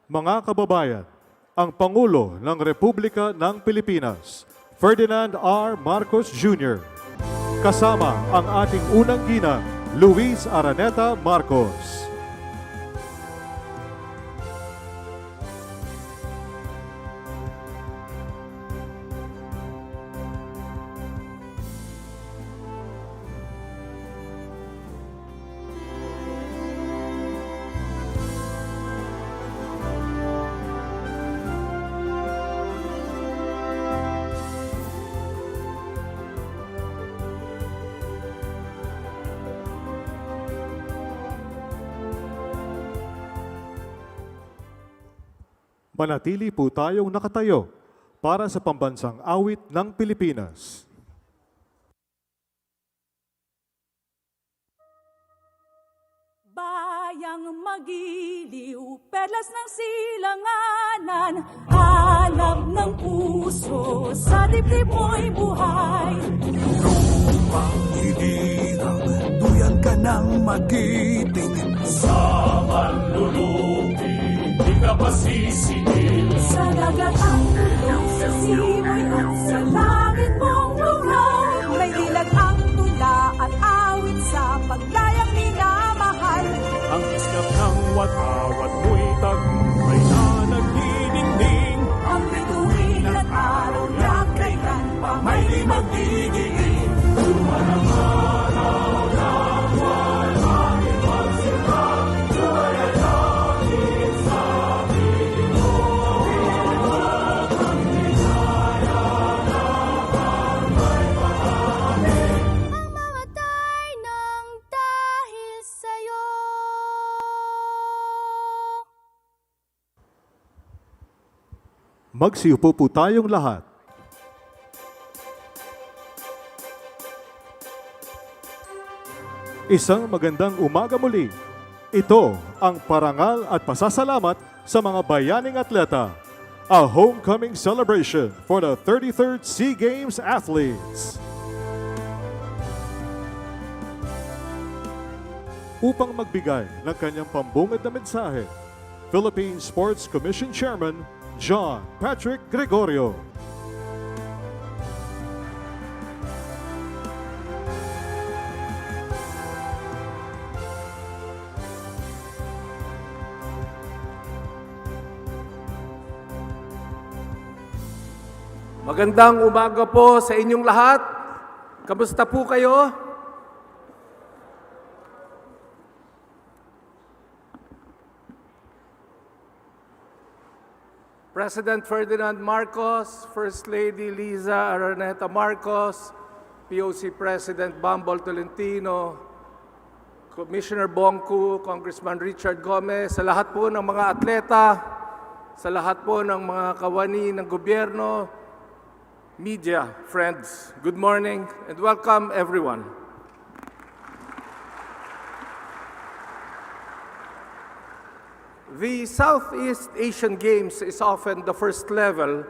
Mga kababayan, ang Pangulo ng Republika ng Pilipinas, Ferdinand R. Marcos Jr., kasama ang ating unang ginang, Luis Araneta Marcos. Manatili po tayong nakatayo para sa pambansang awit ng Pilipinas. Bayang magiliw, perlas ng silanganan, alab ng puso, sa dibdib mo'y buhay. Lupang hihirang, duyan ka ng magiting. Sa manlulupi, di ka pasisingil. Sa dagat ang tulong, sa simoy at sa langit mong lugaw. May dilag ang tula at awit sa paglayang minamahal. Ang iskap ng watawat mo'y tagumpay na nagdidingding. Ang bituin at araw na kailan pa may di magdidilim. Mamatay ng dahil sa'yo. Magsiupo po tayong lahat. Isang magandang umaga muli. Ito ang Parangal at Pasasalamat sa mga Bayaning Atleta, a homecoming celebration for the 33rd SEA Games athletes. Upang magbigay ng kanyang pambungad na mensahe, Philippine Sports Commission Chairman John Patrick Gregorio. Magandang umaga po sa inyong lahat. Kamusta po kayo? President Ferdinand Marcos, First Lady Liza Araneta Marcos, POC President Bambol Tolentino, Commissioner Bongku, Congressman Richard Gomez, sa lahat po ng mga atleta, sa lahat po ng mga kawani ng gobyerno, media, friends, good morning and welcome everyone. The Southeast Asian Games is often the first level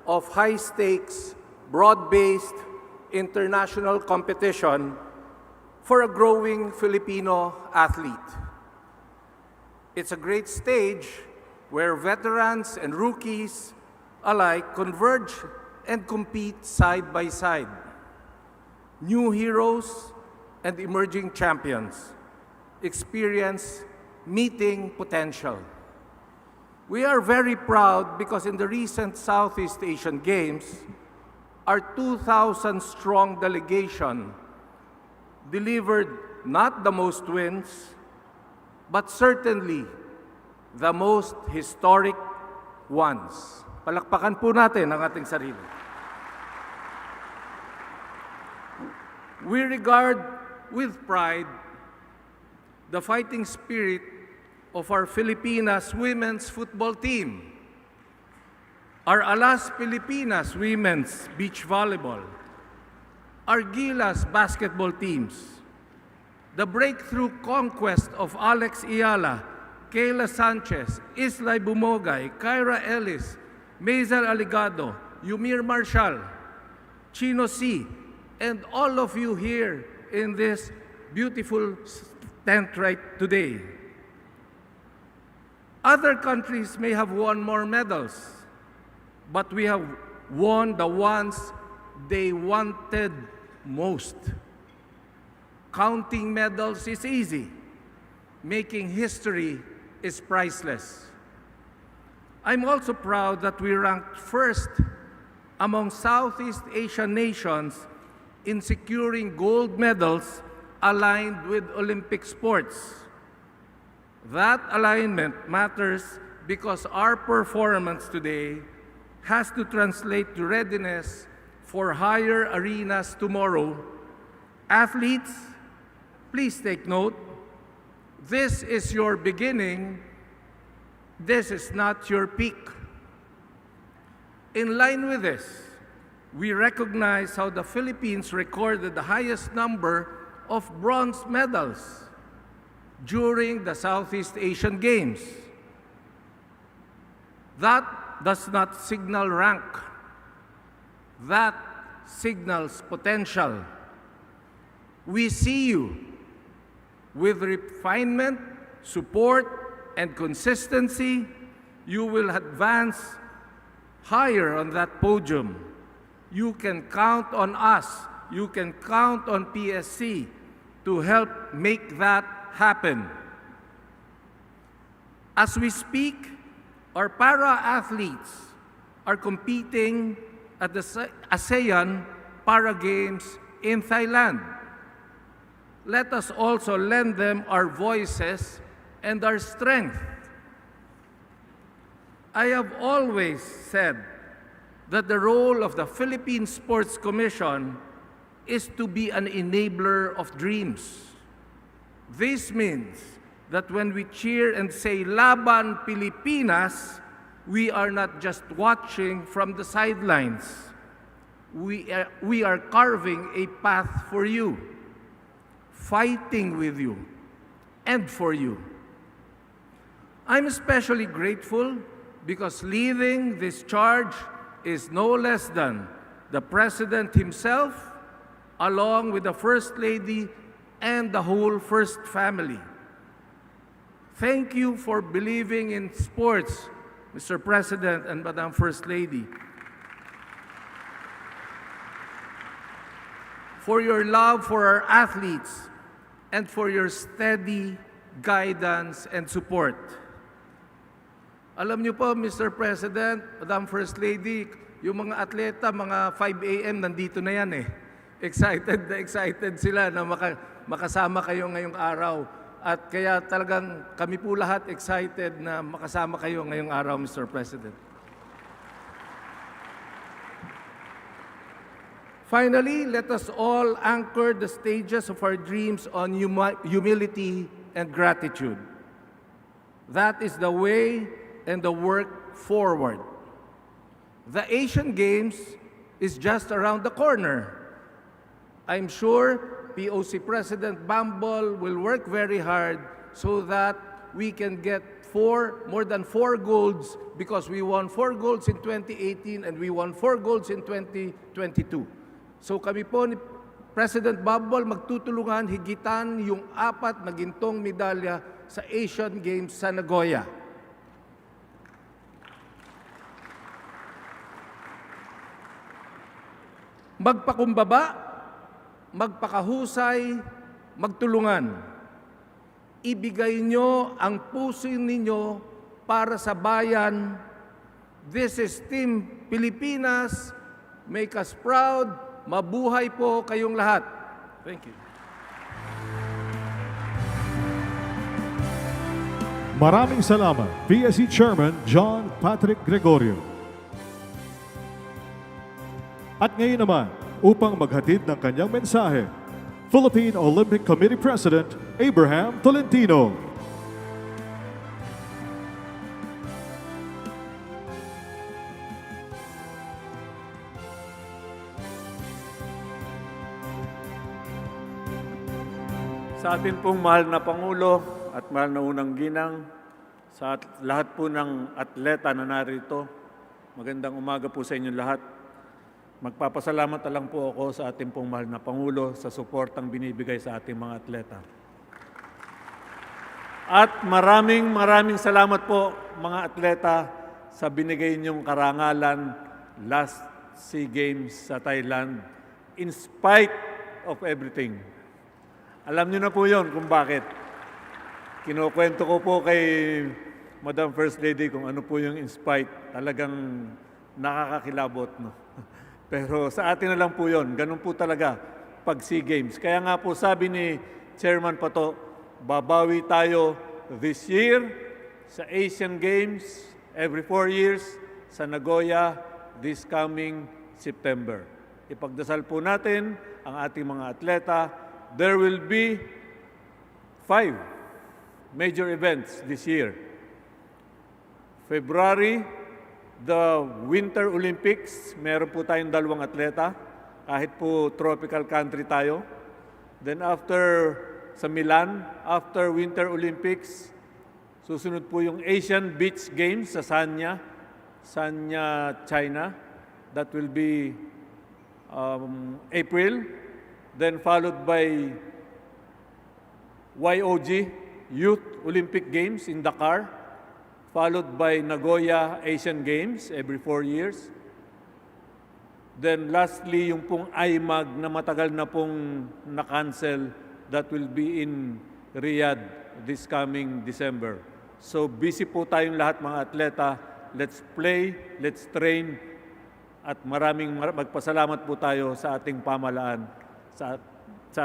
of high-stakes, broad-based international competition for a growing Filipino athlete. It's a great stage where veterans and rookies alike converge and compete side by side. New heroes and emerging champions experience meeting potential. We are very proud because in the recent Southeast Asian Games, our 2,000-strong delegation delivered not the most wins, but certainly the most historic ones. Palakpakan po natin ang ating sarili. We regard with pride the fighting spirit of our Filipinas women's football team, our Alas Pilipinas women's beach volleyball, our Gilas basketball teams, the breakthrough conquest of Alex Ayala, Kayla Sanchez, Islay Bumogay, Kyra Ellis, Maisel Aligado, Yumir Marshall, Chino C, and all of you here in this beautiful tent right today. Other countries may have won more medals, but we have won the ones they wanted most. Counting medals is easy. Making history is priceless. I'm also proud that we ranked first among Southeast Asian nations in securing gold medals aligned with Olympic sports. That alignment matters because our performance today has to translate to readiness for higher arenas tomorrow. Athletes, please take note. This is your beginning. This is not your peak. In line with this, we recognize how the Philippines recorded the highest number of bronze medals during the Southeast Asian Games. That does not signal rank. That signals potential. We see you. With refinement, support, and consistency, you will advance higher on that podium. You can count on us. You can count on PSC to help make that happen. As we speak, our para-athletes are competing at the ASEAN Para Games in Thailand. Let us also lend them our voices and our strength. I have always said that the role of the Philippine Sports Commission is to be an enabler of dreams. This means that when we cheer and say, "Laban Pilipinas," we are not just watching from the sidelines. We are carving a path for you, fighting with you, and for you. I'm especially grateful because leading this charge is no less than the President himself, along with the First Lady and the whole First family. Thank you for believing in sports, Mr. President and Madam First Lady. For your love for our athletes and for your steady guidance and support. Alam niyo po, Mr. President, Madam First Lady, yung mga atleta, mga 5 a.m. nandito na yan eh. Excited na excited sila na makasama kayo ngayong araw. At kaya talagang kami po lahat excited na makasama kayo ngayong araw, Mr. President. Finally, let us all anchor the stages of our dreams on humility and gratitude. That is the way and the work forward. The Asian Games is just around the corner. I'm sure POC President Bambol will work very hard so that we can get more than 4 golds because we won 4 golds in 2018 and we won 4 golds in 2022. So kami po ni President Bambol magtutulungan higitan yung 4 na gintong medalya sa Asian Games sa Nagoya. Magpakumbaba, magpakahusay, magtulungan. Ibigay nyo ang puso ninyo para sa bayan. This is Team Pilipinas. Make us proud. Mabuhay po kayong lahat. Thank you. Maraming salamat, PSC Chairman John Patrick Gregorio. At ngayon naman, upang maghatid ng kanyang mensahe, Philippine Olympic Committee President Abraham Tolentino. Sa atin pong mahal na Pangulo at mahal na unang ginang, sa lahat po ng atleta na narito, magandang umaga po sa inyong lahat. Magpapasalamat na lang po ako sa ating pong mahal na Pangulo sa suportang binibigay sa ating mga atleta. At maraming salamat po mga atleta sa binigay niyong karangalan last SEA Games sa Thailand in spite of everything. Alam niyo na po yon kung bakit. Kinukwento ko po kay Madam First Lady kung ano po yung in spite. Talagang nakakakilabot. No? Pero sa atin na lang po yon. Ganun po talaga pag SEA Games. Kaya nga po sabi ni Chairman Pato, babawi tayo this year sa Asian Games every 4 years sa Nagoya this coming September. Ipagdasal po natin ang ating mga atleta. There will be 5 major events this year. February, the Winter Olympics. Meron po tayong 2 atleta. Kahit po tropical country tayo. Then after sa Milan, after Winter Olympics, susunod po yung Asian Beach Games sa Sanya, China. That will be April. Then followed by YOG, Youth Olympic Games in Dakar. Followed by Nagoya Asian Games every 4 years. Then lastly, yung pong IMAG na matagal na pong na-cancel, that will be in Riyadh this coming December. So busy po tayong lahat mga atleta. Let's play, let's train, at magpasalamat po tayo sa ating pamahalaan, sa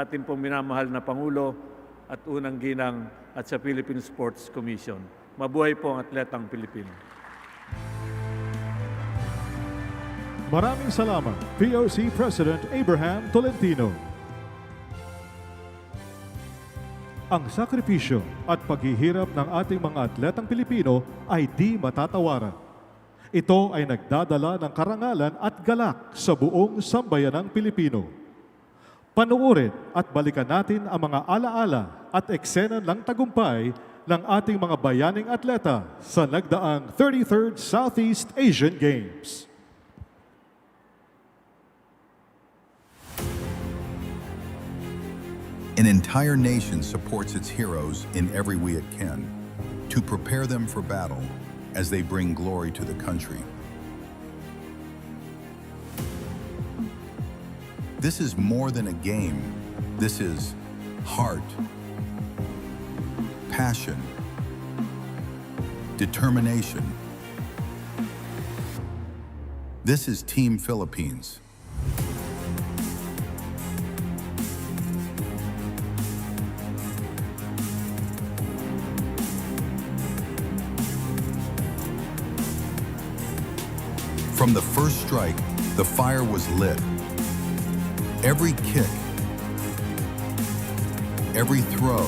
ating pong minamahal na Pangulo at unang ginang at sa Philippine Sports Commission. Mabuhay po ang atletang Pilipino. Maraming salamat, POC President Abraham Tolentino. Ang sakripisyo at paghihirap ng ating mga atletang Pilipino ay di matatawaran. Ito ay nagdadala ng karangalan at galak sa buong sambayanang Pilipino. Panuorin at balikan natin ang mga alaala at eksena ng tagumpay ng ating mga bayaning atleta sa nagdaang 33rd Southeast Asian Games. An entire nation supports its heroes in every way it can to prepare them for battle as they bring glory to the country. This is more than a game. This is heart, passion, determination. This is Team Philippines. From the first strike, the fire was lit. Every kick, every throw,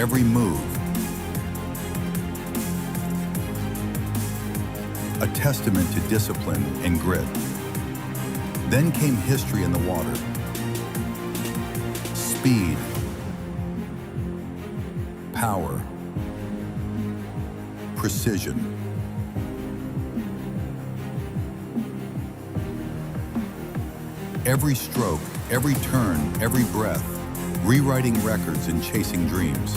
every move, a testament to discipline and grit. Then came history in the water. Speed, power, precision. Every stroke, every turn, every breath, rewriting records and chasing dreams.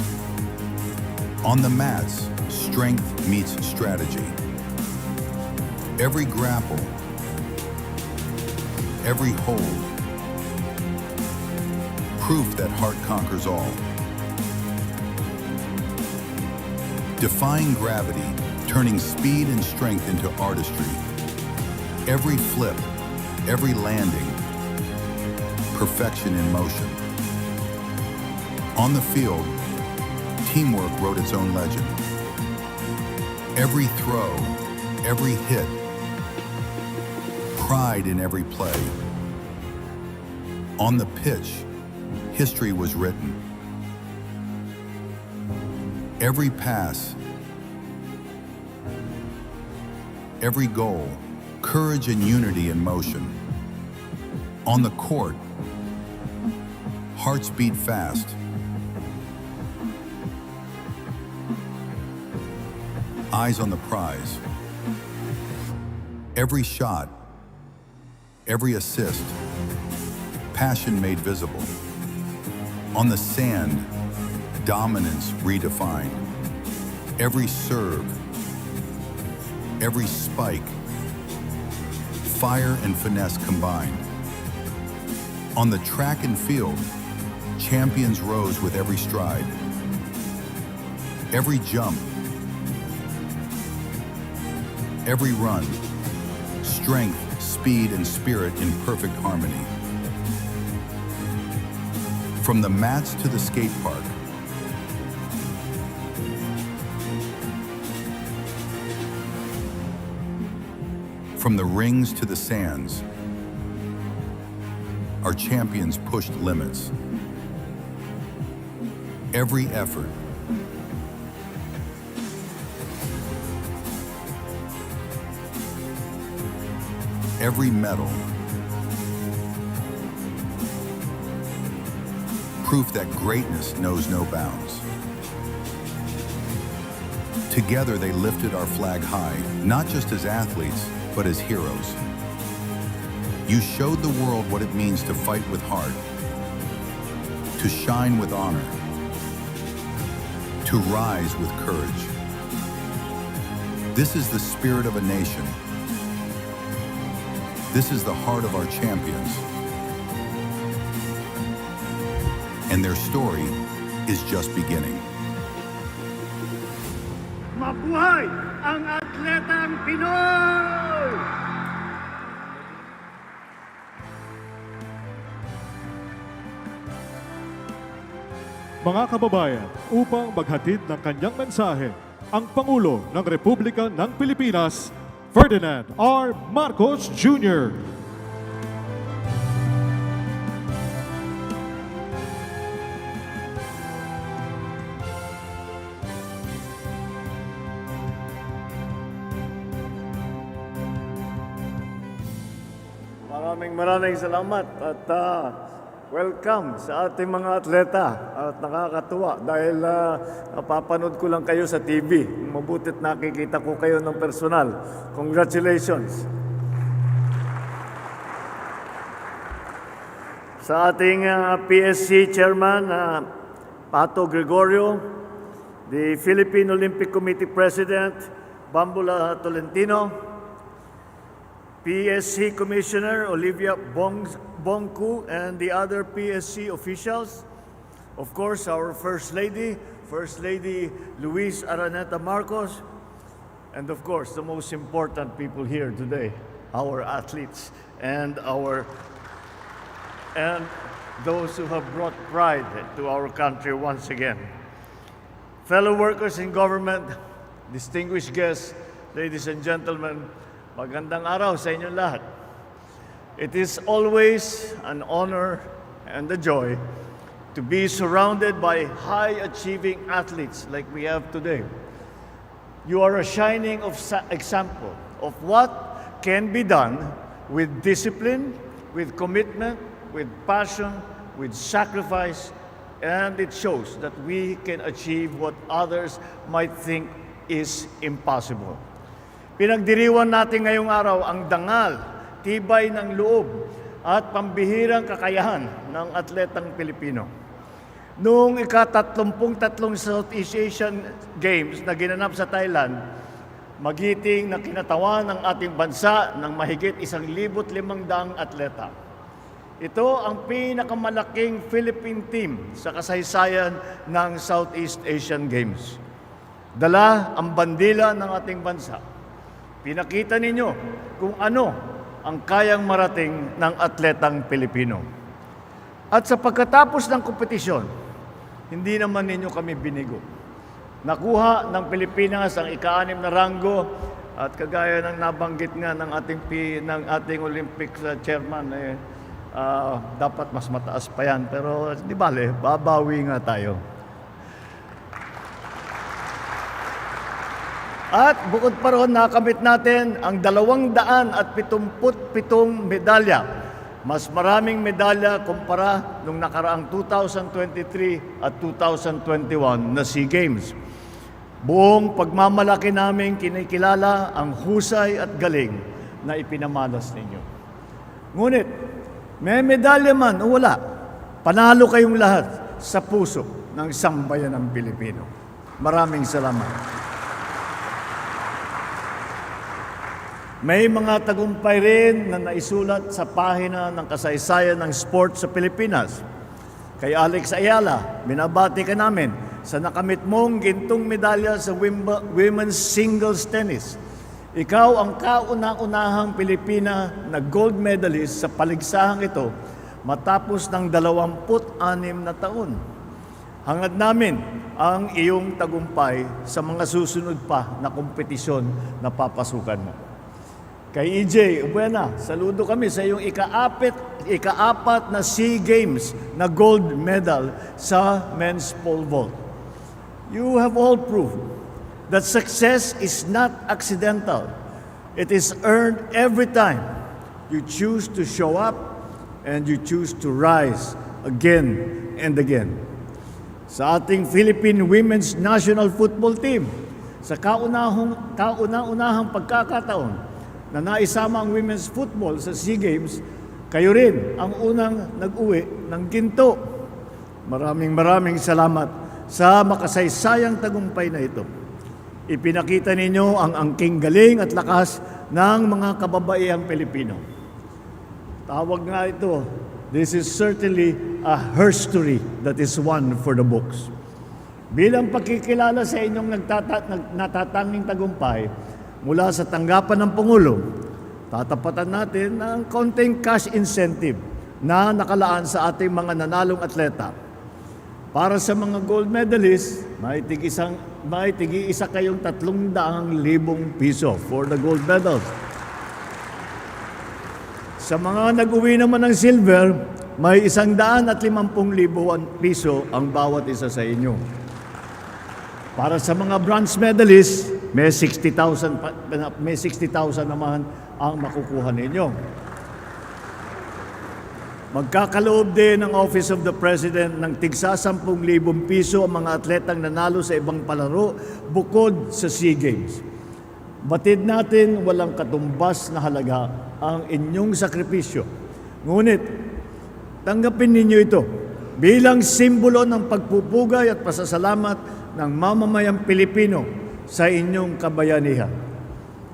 On the mats, strength meets strategy. Every grapple, every hold, proof that heart conquers all. Defying gravity, turning speed and strength into artistry. Every flip, every landing, perfection in motion. On the field, teamwork wrote its own legend. Every throw, every hit, pride in every play. On the pitch, history was written. Every pass, every goal, courage and unity in motion. On the court, hearts beat fast. Eyes on the prize. Every shot, every assist, passion made visible. On the sand, dominance redefined. Every serve, every spike, fire and finesse combined. On the track and field, champions rose with every stride. Every jump, every run, strength, speed, and spirit in perfect harmony. From the mats to the skate park, from the rings to the sands, our champions pushed limits. Every effort, every medal, proof that greatness knows no bounds. Together they lifted our flag high, not just as athletes, but as heroes. You showed the world what it means to fight with heart, to shine with honor, to rise with courage. This is the spirit of a nation. This is the heart of our champions. And their story is just beginning. Mabuhay ang atletang Pinoy! Mga kababayan, upang maghatid ng kanyang mensahe, ang Pangulo ng Republika ng Pilipinas, Ferdinand R. Marcos Jr. Maraming salamat at welcome sa ating mga atleta at nakakatuwa dahil napapanood ko lang kayo sa TV. Mabutit nakikita ko kayo ng personal. Congratulations! Sa ating PSC Chairman, Pato Gregorio, the Philippine Olympic Committee President, Bambula Tolentino, PSC Commissioner Olivia Bongku, and the other PSC officials. Of course, our First Lady Luis Araneta Marcos, and of course, the most important people here today, our athletes and those who have brought pride to our country once again. Fellow workers in government, distinguished guests, ladies and gentlemen, magandang araw sa inyong lahat. It is always an honor and a joy to be surrounded by high-achieving athletes like we have today. You are a shining example of what can be done with discipline, with commitment, with passion, with sacrifice, and it shows that we can achieve what others might think is impossible. Pinagdiriwan natin ngayong araw ang dangal, tibay ng loob at pambihirang kakayahan ng atletang Pilipino. Noong ika-33 Southeast Asian Games na ginanap sa Thailand, magiting na kinatawan ng ating bansa ng mahigit 1,500 atleta. Ito ang pinakamalaking Philippine team sa kasaysayan ng Southeast Asian Games. Dala ang bandila ng ating bansa. Pinakita ninyo kung ano ang kayang marating ng atletang Pilipino. At sa pagkatapos ng kompetisyon, hindi naman ninyo kami binigo. Nakuha ng Pilipinas ang ika-6 na ranggo at kagaya ng nabanggit nga ng ating Olympics chairman, dapat mas mataas pa yan. Pero di bale, babawi nga tayo. At bukod pa ron, nakamit natin ang 277 medalya. Mas maraming medalya kumpara nung nakaraang 2023 at 2021 na SEA Games. Buong pagmamalaki namin kinikilala ang husay at galing na ipinamalas ninyo. Ngunit, May medalya man o wala, panalo kayong lahat sa puso ng sambayan ng Pilipino. Maraming salamat. May mga tagumpay rin na naisulat sa pahina ng kasaysayan ng sport sa Pilipinas. Kay Alex Ayala, binabati ka namin sa nakamit mong gintong medalya sa women's singles tennis. Ikaw ang kauna-unahang Pilipina na gold medalist sa paligsahang ito matapos ng 26 na taon. Hangad namin ang iyong tagumpay sa mga susunod pa na kompetisyon na papasukan mo. Kay EJ Buena, saludo kami sa iyong ikaapat na SEA Games na gold medal sa men's pole vault. You have all proved that success is not accidental. It is earned every time you choose to show up and you choose to rise again and again. Sa ating Philippine Women's National Football Team, sa kauna-unahang pagkakataon na naisama ang women's football sa SEA Games, kayo rin ang unang nag-uwi ng ginto. Maraming salamat sa makasaysayang tagumpay na ito. Ipinakita ninyo ang angking galing at lakas ng mga kababaihang Pilipino. Tawag nga ito, this is certainly a herstory that is one for the books. Bilang pakikilala sa inyong natatanging tagumpay, mula sa tanggapan ng Pangulo, tatapatan natin ng konting cash incentive na nakalaan sa ating mga nanalong atleta. Para sa mga gold medalists, may tig-isa kayong 300,000 piso for the gold medals. Sa mga nag-uwi naman ng silver, may 150,000 piso ang bawat isa sa inyo. Para sa mga bronze medalists, may 60,000 naman ang makukuha ninyo. Magkakaloob din ng Office of the President ng tigsa 10,000 piso ang mga atletang nanalo sa ibang palaro bukod sa SEA Games. Batid natin walang katumbas na halaga ang inyong sakripisyo. Ngunit, tanggapin ninyo ito bilang simbolo ng pagpupugay at pasasalamat ng mamamayang Pilipino sa inyong kabayanihan.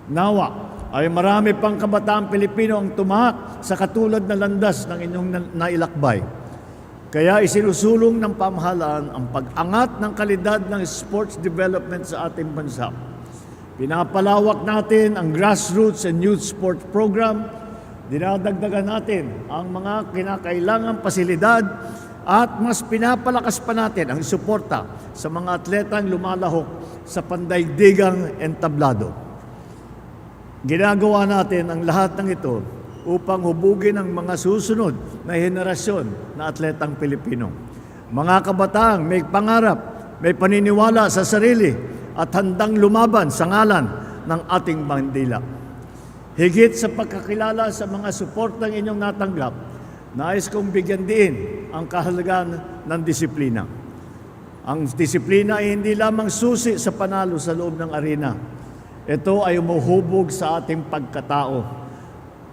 Nawa ay marami pang kabataang Pilipino ang tumahak sa katulad na landas ng inyong nailakbay. Kaya isinusulong ng pamahalaan ang pag-angat ng kalidad ng sports development sa ating bansa. Pinapalawak natin ang grassroots and youth sports program. Dinadagdagan natin ang mga kinakailangang pasilidad at mas pinapalakas pa natin ang suporta sa mga atletang lumalahok sa pandaigdigang entablado. Ginagawa natin ang lahat ng ito upang hubugin ang mga susunod na henerasyon na atletang Pilipino. Mga kabataang may pangarap, may paniniwala sa sarili at handang lumaban sa ngalan ng ating bandila. Higit sa pagkakilala sa mga suportang inyong natanggap, nais kong bigyan din ang kahalagaan ng disiplina. Ang disiplina ay hindi lamang susi sa panalo sa loob ng arena. Ito ay umuhubog sa ating pagkatao.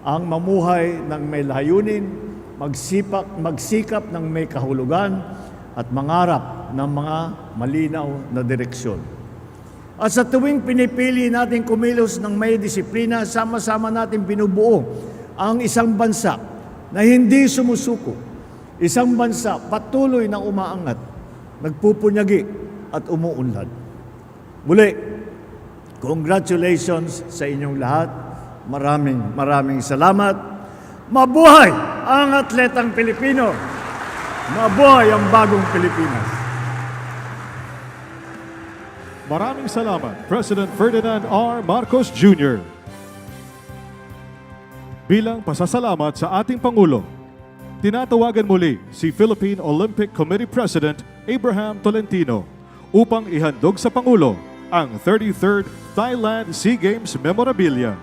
Ang mamuhay ng may layunin, magsikap ng may kahulugan, at mangarap ng mga malinaw na direksyon. At sa tuwing pinipili natin kumilos ng may disiplina, sama-sama natin binubuo ang isang bansa na hindi sumusuko. Isang bansa patuloy na umaangat, nagpupunyagi at umuunlad. Muli, congratulations sa inyong lahat. Maraming salamat. Mabuhay ang atletang Pilipino. Mabuhay ang bagong Pilipinas. Maraming salamat, President Ferdinand R. Marcos Jr. Bilang pasasalamat sa ating Pangulo, tinatawagan muli si Philippine Olympic Committee President Abraham Tolentino upang ihandog sa Pangulo ang 33rd Thailand SEA Games memorabilia.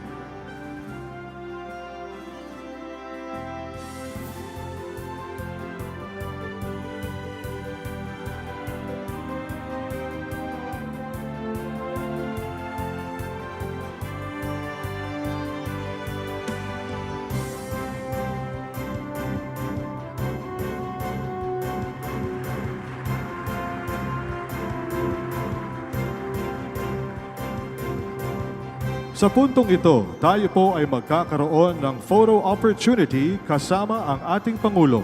Sa puntong ito, tayo po ay magkakaroon ng photo opportunity kasama ang ating Pangulo.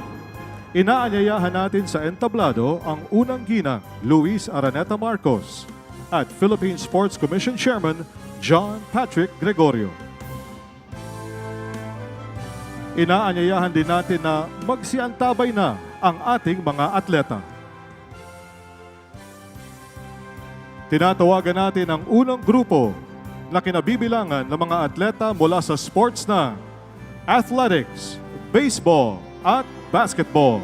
Inaanyayahan natin sa entablado ang unang ginang Luis Araneta Marcos at Philippine Sports Commission Chairman John Patrick Gregorio. Inaanyayahan din natin na magsiantabay na ang ating mga atleta. Tinatawagan natin ang unang grupo na kinabibilangan ng mga atleta mula sa sports na athletics, baseball at basketball.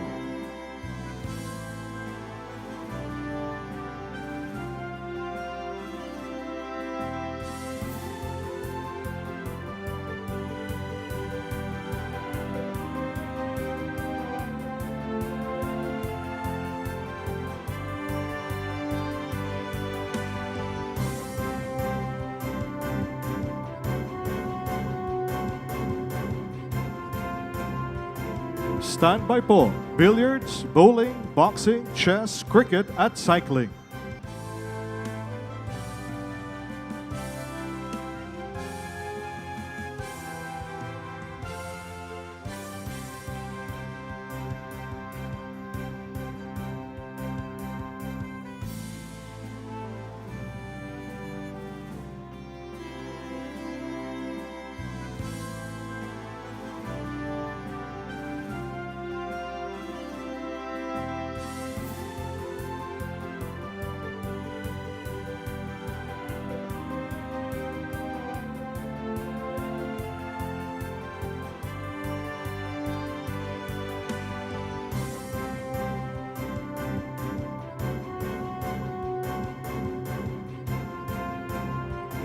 Standby po, billiards, bowling, boxing, chess, cricket at cycling.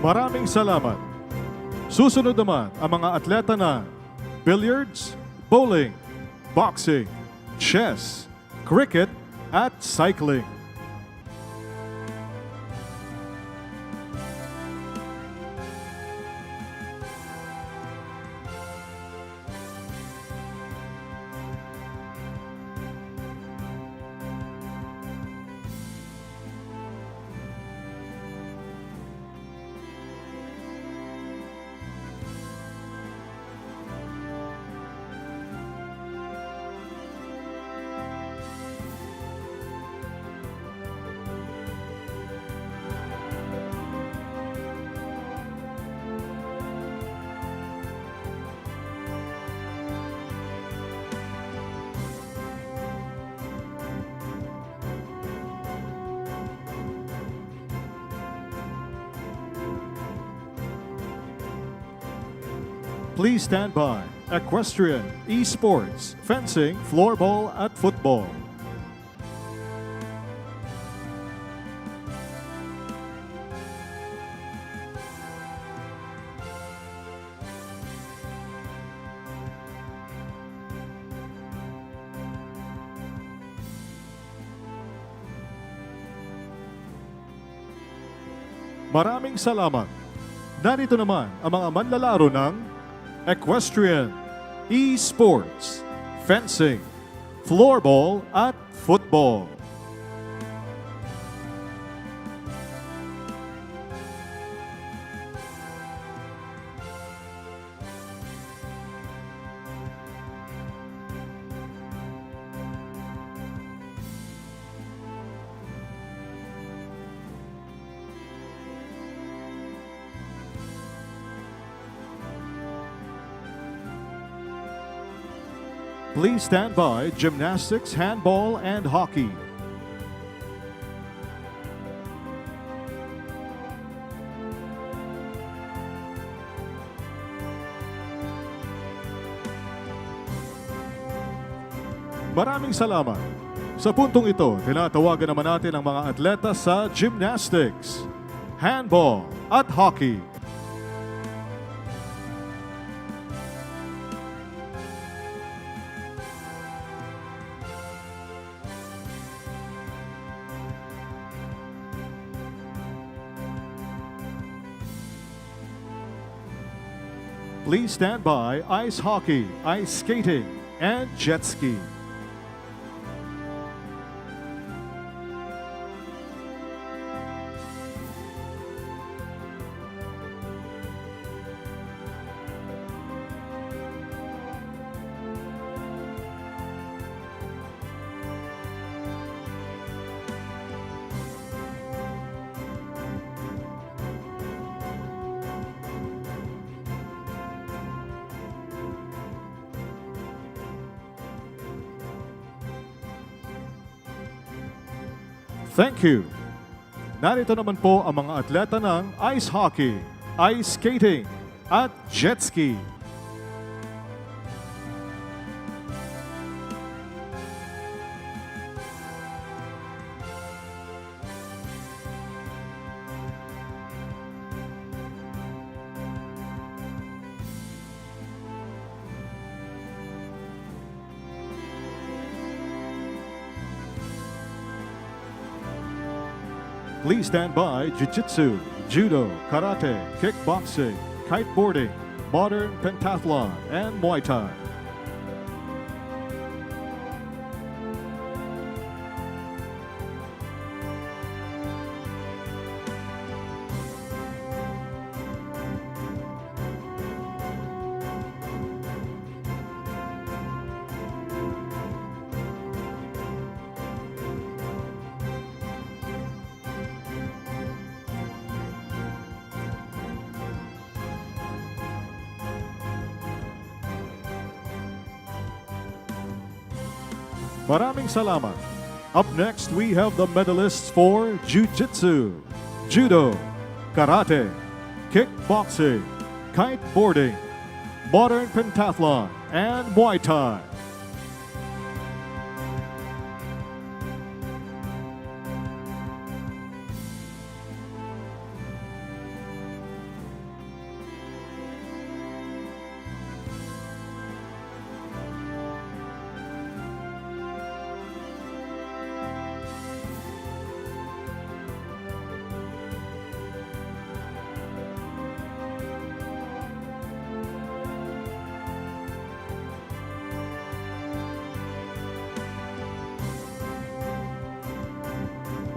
Maraming salamat. Susunod naman ang mga atleta na billiards, bowling, boxing, chess, cricket at cycling. Please stand by. Equestrian, esports, fencing, floorball at football. Maraming salamat. Narito naman ang mga manlalaro ng equestrian, esports, fencing, floorball at football. Please stand by. Gymnastics, handball, and hockey. Maraming salamat. Sa puntong ito, tinatawagan naman natin ang mga atleta sa gymnastics, handball, at hockey. Please stand by. Ice hockey, ice skating, and jet ski. Thank you. Narito naman po ang mga atleta ng ice hockey, ice skating, at jet ski. Please stand by Jiu-Jitsu, Judo, Karate, Kickboxing, Kiteboarding, Modern Pentathlon, and Muay Thai. Maraming salamat. Up next, we have the medalists for Jiu-Jitsu, Judo, Karate, Kickboxing, Kiteboarding, Modern Pentathlon, and Muay Thai.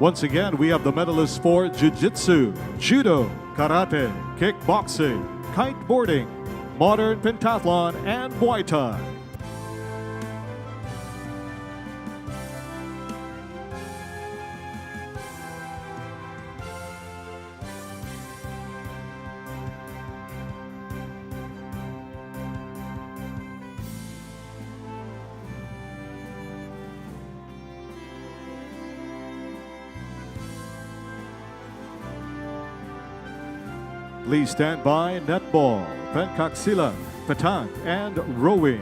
Once again, we have the medalists for Jiu-Jitsu, Judo, Karate, Kickboxing, Kiteboarding, Modern Pentathlon, and Muay Thai. Please stand by netball, pencaksilan, petanque, and rowing.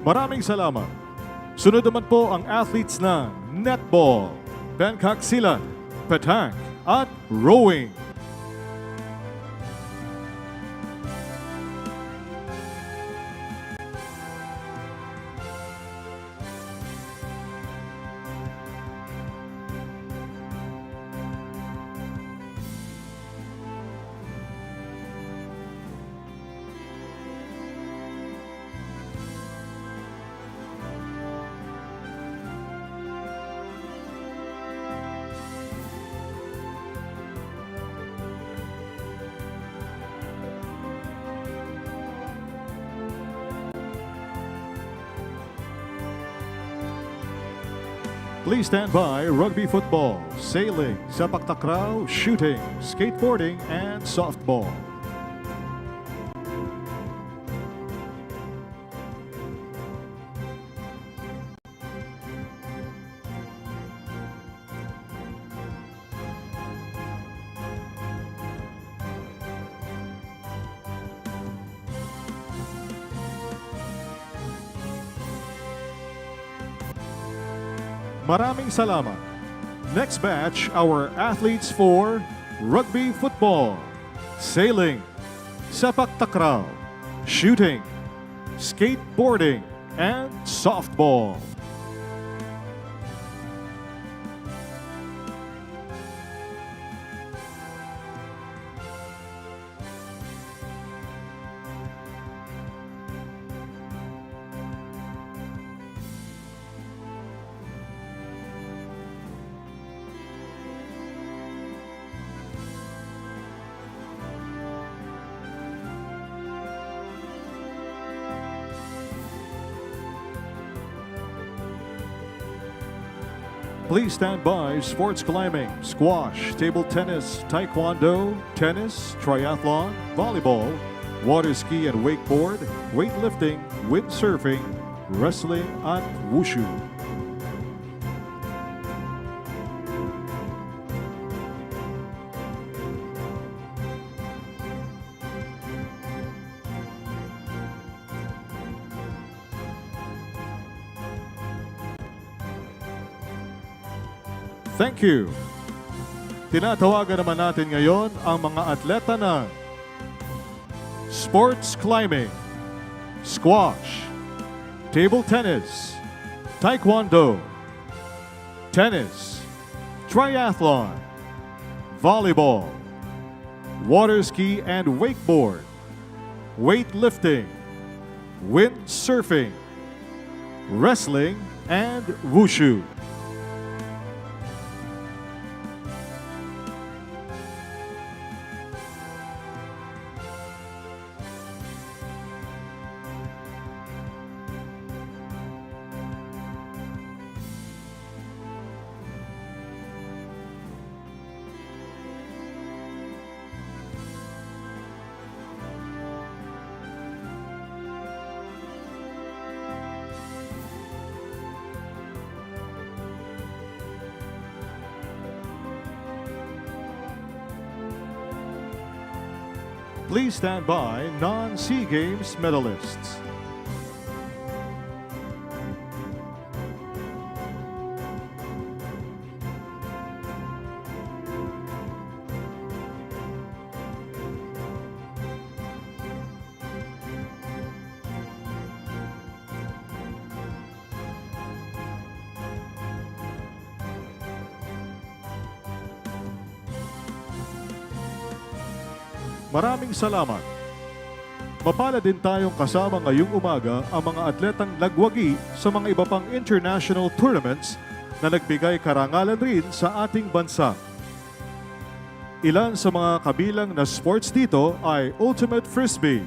Maraming salamat. Sunod naman po ang athletes ng netball, pencaksilan, petanque, at rowing. Please stand by rugby football, sailing, sepak takraw, shooting, skateboarding, and softball. Maraming salamat. Next batch, our athletes for rugby football, sailing, sepak takraw, shooting, skateboarding, and softball. Please stand by. Sports climbing, squash, table tennis, taekwondo, tennis, triathlon, volleyball, water ski and wakeboard, weightlifting, windsurfing, wrestling at wushu. Thank you. Tinatawagan naman natin ngayon ang mga atleta ng sports climbing, squash, table tennis, taekwondo, tennis, triathlon, volleyball, water ski and wakeboard, weightlifting, windsurfing, wrestling, and wushu. Please stand by, non-SEA Games medalists. Maraming salamat. Mapalad din tayong kasama ngayong umaga ang mga atletang lagwagi sa mga iba pang international tournaments na nagbigay karangalan rin sa ating bansa. Ilan sa mga kabilang na sports dito ay ultimate frisbee,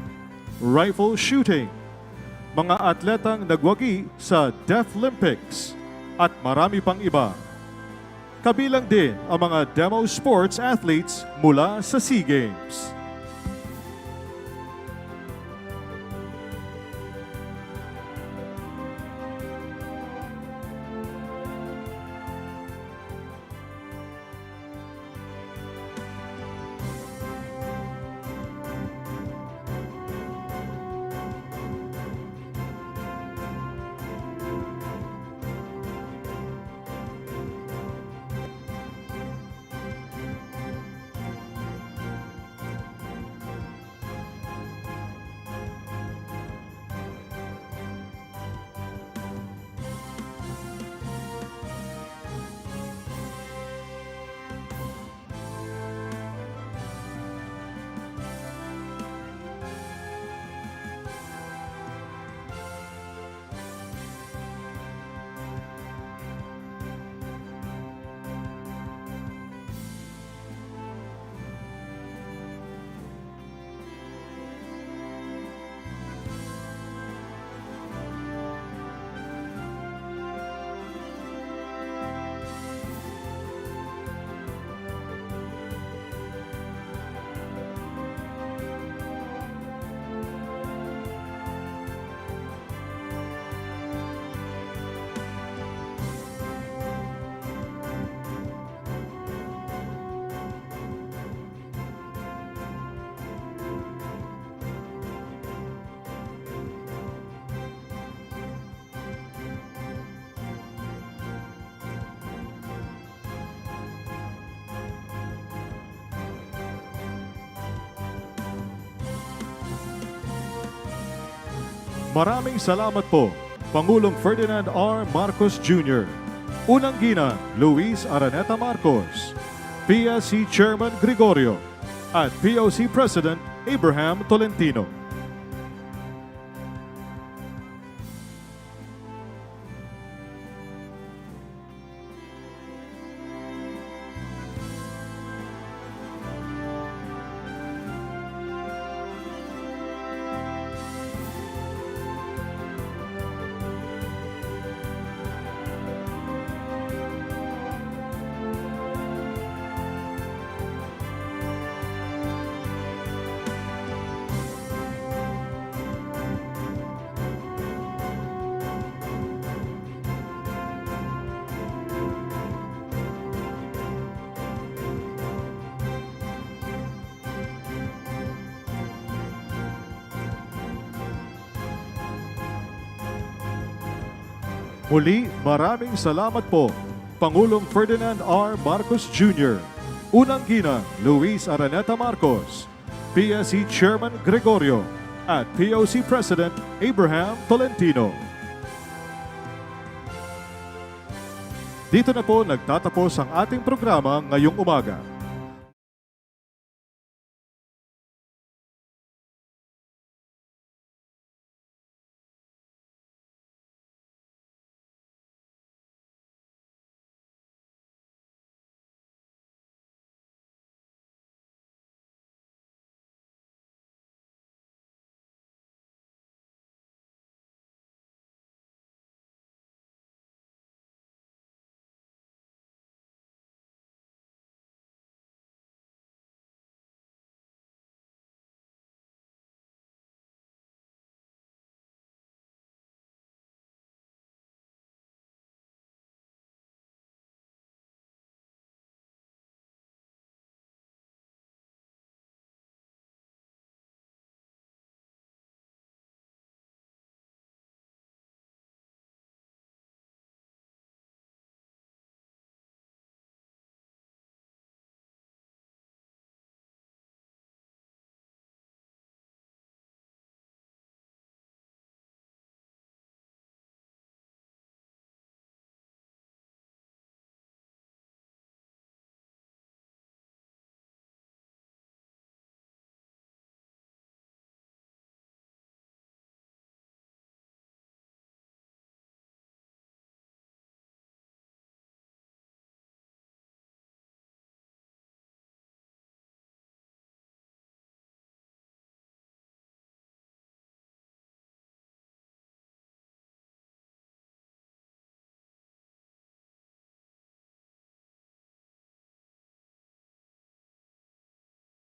rifle shooting, mga atletang nagwagi sa Deaflympics at marami pang iba. Kabilang din ang mga demo sports athletes mula sa SEA Games. Maraming salamat po, Pangulong Ferdinand R. Marcos Jr., Unang Ginang Luis Araneta Marcos, PSC Chairman Gregorio, at POC President Abraham Tolentino. Muli, maraming salamat po, Pangulong Ferdinand R. Marcos Jr., Unang Ginang Luis Araneta Marcos, PSC Chairman Gregorio, at POC President Abraham Tolentino. Dito na po nagtatapos ang ating programa ngayong umaga.